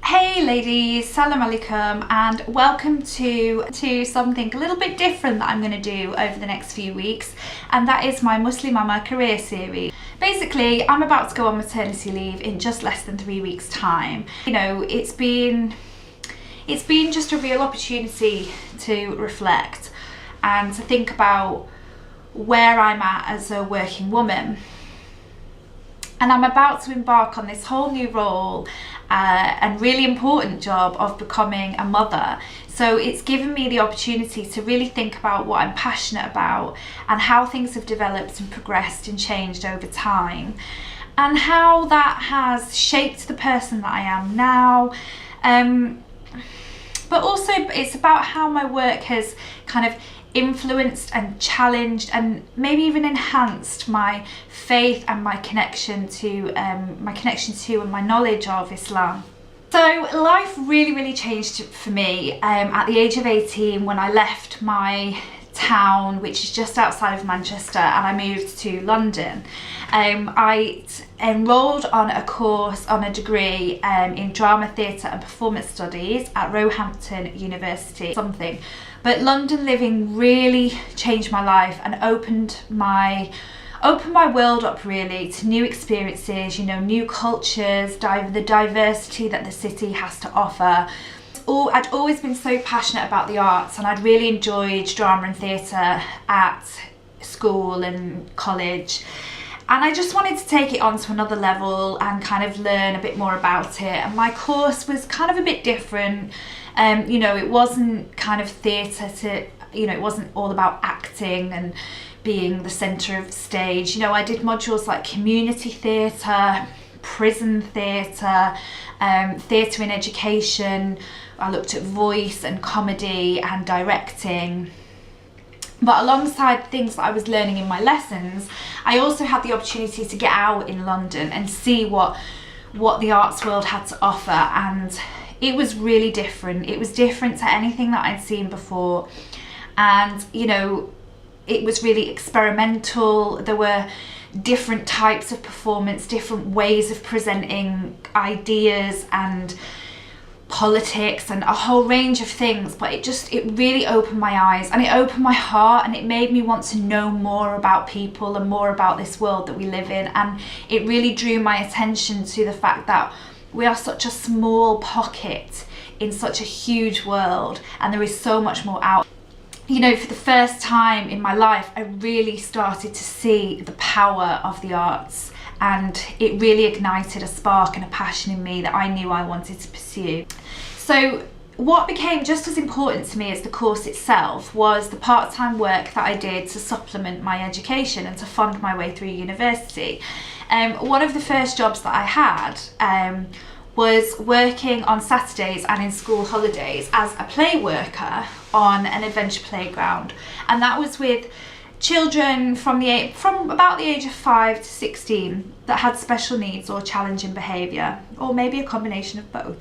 Hey ladies, salam alaikum, and welcome to something a little bit different that I'm going to do over the next few weeks, and that is my Muslimama Career series. Basically, I'm about to go on maternity leave in just less than 3 weeks' time. You know, it's been just a real opportunity to reflect and to think about where I'm at as a working woman. And I'm about to embark on this whole new role and really important job of becoming a mother. So it's given me the opportunity to really think about what I'm passionate about and how things have developed and progressed and changed over time, and how that has shaped the person that I am now. But also it's about how my work has kind of influenced and challenged and maybe even enhanced my faith and my connection to and my knowledge of Islam. So life really changed for me at the age of 18 when I left my town, which is just outside of Manchester, and I moved to London. I enrolled on a degree in drama, theatre and performance studies at Roehampton University. But London living really changed my life and opened my world up really to new experiences, you know, new cultures, the diversity that the city has to offer. I'd always been so passionate about the arts, and I'd really enjoyed drama and theatre at school and college. And I just wanted to take it on to another level and kind of learn a bit more about it. And my course was kind of a bit different. You know, it wasn't kind of theatre it wasn't all about acting and being the centre of the stage. You know, I did modules like community theatre, prison theatre, theatre in education. I looked at voice and comedy and directing. But alongside things that I was learning in my lessons, I also had the opportunity to get out in London and see what the arts world had to offer, and it was really different. It was different to anything that I'd seen before, and you know, it was really experimental. There were different types of performance, different ways of presenting ideas and politics and a whole range of things, but it really opened my eyes and it opened my heart, and it made me want to know more about people and more about this world that we live in. And it really drew my attention to the fact that we are such a small pocket in such a huge world, and there is so much more out. You know, for the first time in my life, I really started to see the power of the arts, and it really ignited a spark and a passion in me that I knew I wanted to pursue. So what became just as important to me as the course itself was the part-time work that I did to supplement my education and to fund my way through university. One of the first jobs that I had was working on Saturdays and in school holidays as a play worker on an adventure playground, and that was with children from about the age of 5 to 16 that had special needs or challenging behaviour, or maybe a combination of both.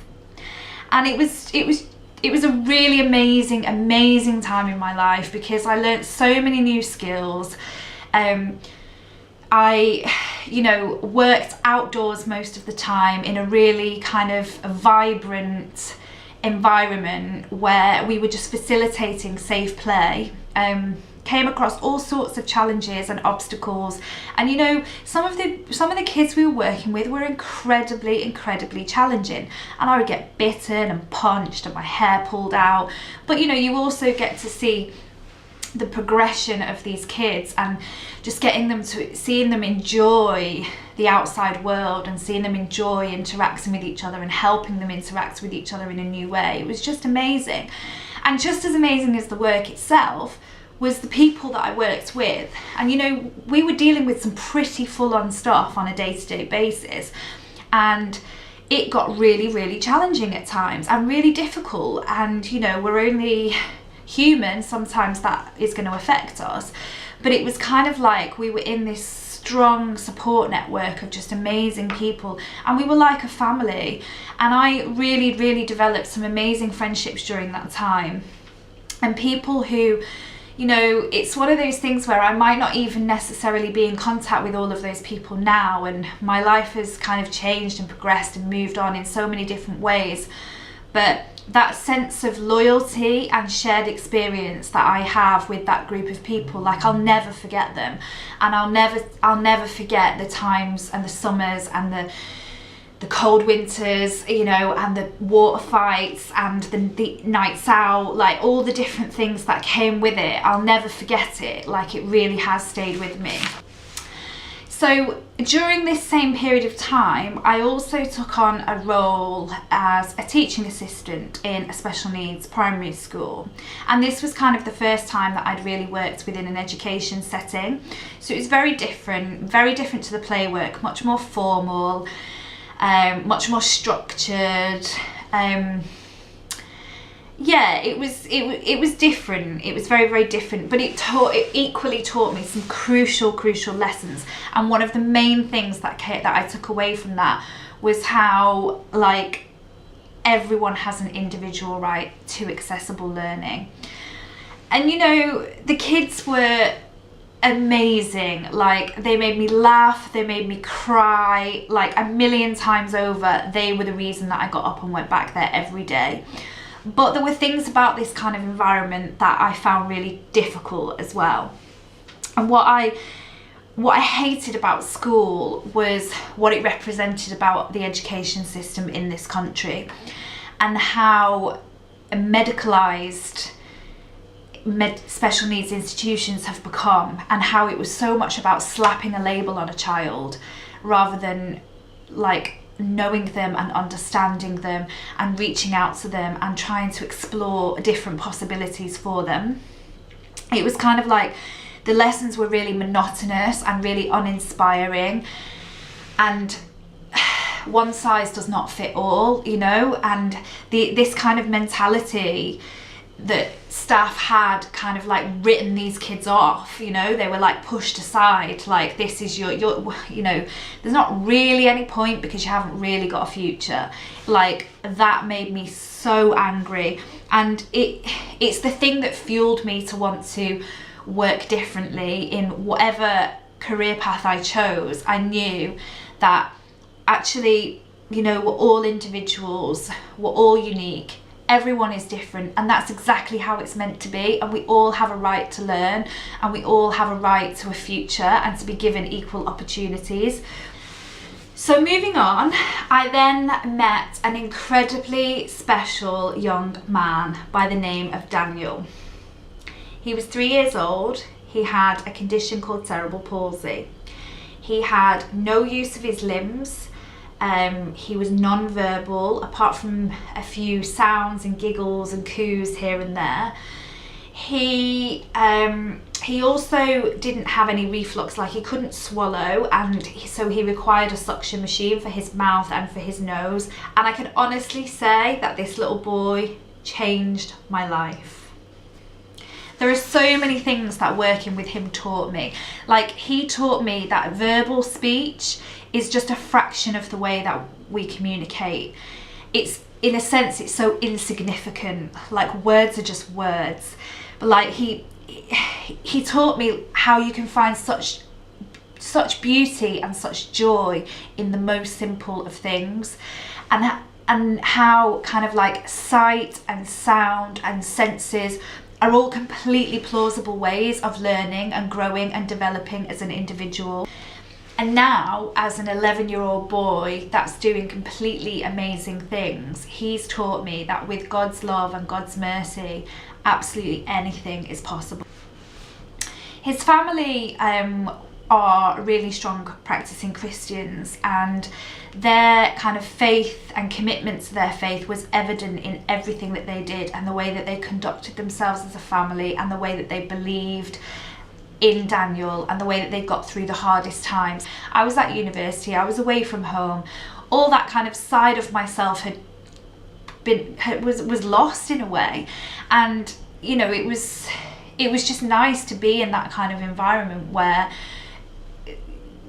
And it was a really amazing time in my life because I learnt so many new skills. I, you know, worked outdoors most of the time in a really kind of vibrant environment where we were just facilitating safe play. Came across all sorts of challenges and obstacles, and you know, some of the kids we were working with were incredibly challenging, and I would get bitten and punched and my hair pulled out. But you know, you also get to see the progression of these kids and just seeing them enjoy the outside world and seeing them enjoy interacting with each other and helping them interact with each other in a new way. It was just amazing. And just as amazing as the work itself was the people that I worked with. And you know, we were dealing with some pretty full-on stuff on a day-to-day basis, and it got really challenging at times and really difficult. And you know, we're only human, sometimes that is going to affect us, but it was kind of like we were in this strong support network of just amazing people, and we were like a family. And I really developed some amazing friendships during that time, and people who, you know, it's one of those things where I might not even necessarily be in contact with all of those people now, and my life has kind of changed and progressed and moved on in so many different ways. But that sense of loyalty and shared experience that I have with that group of people, like, I'll never forget them. And I'll never forget the times and the summers and the cold winters, you know, and the water fights and the nights out, like all the different things that came with it. I'll never forget it. Like, it really has stayed with me. So during this same period of time, I also took on a role as a teaching assistant in a special needs primary school. And this was kind of the first time that I'd really worked within an education setting. So it was very different to the play work, much more formal, much more structured. Yeah, it was different. It was very, very different, but it equally taught me some crucial lessons. And one of the main things that I took away from that was how, like, everyone has an individual right to accessible learning. And, you know, the kids were amazing. Like, they made me laugh, they made me cry, like, a million times over. They were the reason that I got up and went back there every day. But there were things about this kind of environment that I found really difficult as well. And what I hated about school was what it represented about the education system in this country, and how medicalised special needs institutions have become, and how it was so much about slapping a label on a child rather than, like, knowing them and understanding them and reaching out to them and trying to explore different possibilities for them. It was kind of like the lessons were really monotonous and really uninspiring, and one size does not fit all, you know. And this kind of mentality that staff had kind of like written these kids off, you know, they were like pushed aside, like, this is your, you know, there's not really any point because you haven't really got a future. Like, that made me so angry, and it's the thing that fueled me to want to work differently in whatever career path I chose. I knew that actually, you know, we're all individuals, we're all unique, everyone is different, and that's exactly how it's meant to be. And we all have a right to learn, and we all have a right to a future and to be given equal opportunities. So moving on, I then met an incredibly special young man by the name of Daniel. He was 3 years old. He had a condition called cerebral palsy. He had no use of his limbs. He was non-verbal, apart from a few sounds and giggles and coos here and there. He also didn't have any reflux, like he couldn't swallow, and so he required a suction machine for his mouth and for his nose. And I can honestly say that this little boy changed my life. There are so many things that working with him taught me. Like, he taught me that verbal speech is just a fraction of the way that we communicate. It's, in a sense, it's so insignificant. Like, words are just words. But like, he taught me how you can find such beauty and such joy in the most simple of things, and how kind of like sight and sound and senses are all completely plausible ways of learning and growing and developing as an individual. And now, as an 11-year-old boy that's doing completely amazing things, he's taught me that with God's love and God's mercy, absolutely anything is possible. His family are really strong practicing Christians, and their kind of faith and commitment to their faith was evident in everything that they did, and the way that they conducted themselves as a family, and the way that they believed in Daniel, and the way that they got through the hardest times. I was at university, I was away from home, all that kind of side of myself was lost in a way. And you know, it was just nice to be in that kind of environment where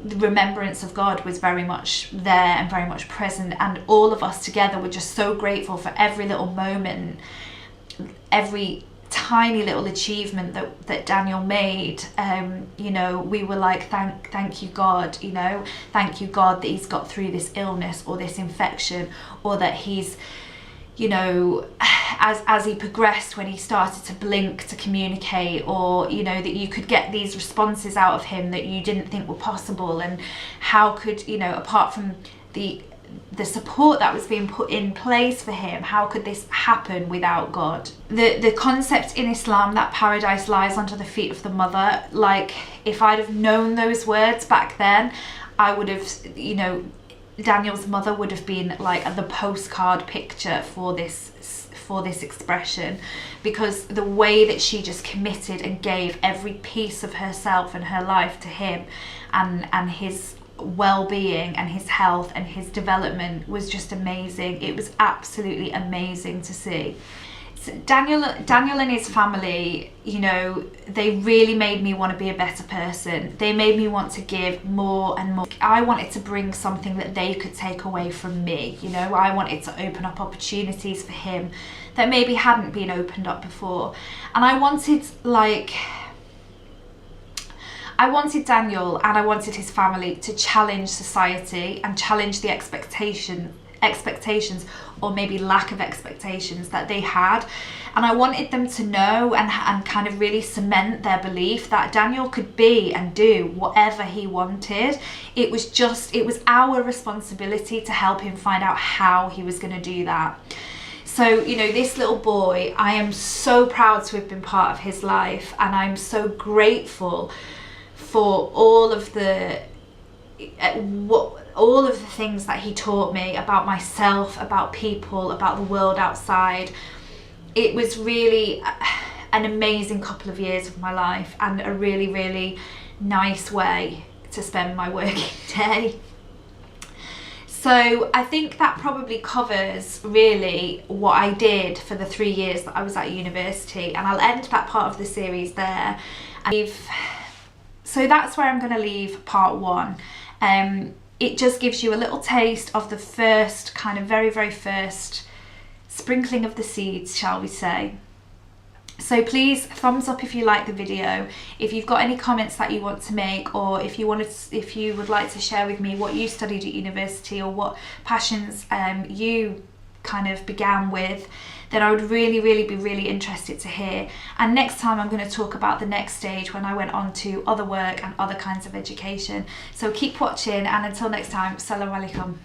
the remembrance of God was very much there and very much present, and all of us together were just so grateful for every little moment, every tiny little achievement that Daniel made, you know, we were like, thank you God, you know, thank you God that he's got through this illness or this infection, or that he's, you know, as he progressed, when he started to blink to communicate, or, you know, that you could get these responses out of him that you didn't think were possible. And how could, you know, apart from the support that was being put in place for him, how could this happen without God? The concept in Islam that paradise lies under the feet of the mother, like, if I'd have known those words back then, I would have, you know, Daniel's mother would have been like the postcard picture for this expression, because the way that she just committed and gave every piece of herself and her life to him, and his well-being and his health and his development was just amazing. It was absolutely amazing to see. So Daniel and his family, you know, they really made me want to be a better person. They made me want to give more and more. I wanted to bring something that they could take away from me, you know. I wanted to open up opportunities for him that maybe hadn't been opened up before. And I wanted Daniel and I wanted his family to challenge society and challenge the expectations or maybe lack of expectations that they had. And I wanted them to know and kind of really cement their belief that Daniel could be and do whatever he wanted. It was our responsibility to help him find out how he was going to do that. So, you know, this little boy, I am so proud to have been part of his life, and I'm so grateful for all of the things that he taught me about myself, about people, about the world outside. It was really an amazing couple of years of my life, and a really, really nice way to spend my working day. So I think that probably covers really what I did for the 3 years that I was at university, and I'll end that part of the series there. So that's where I'm going to leave part 1. It just gives you a little taste of the first, kind of very, very first sprinkling of the seeds, shall we say. So please thumbs up if you like the video. If you've got any comments that you want to make, or if you would like to share with me what you studied at university, or what passions you kind of began with, then I would really, really be really interested to hear. And next time I'm going to talk about the next stage, when I went on to other work and other kinds of education. So keep watching, and until next time, Assalamu alaikum.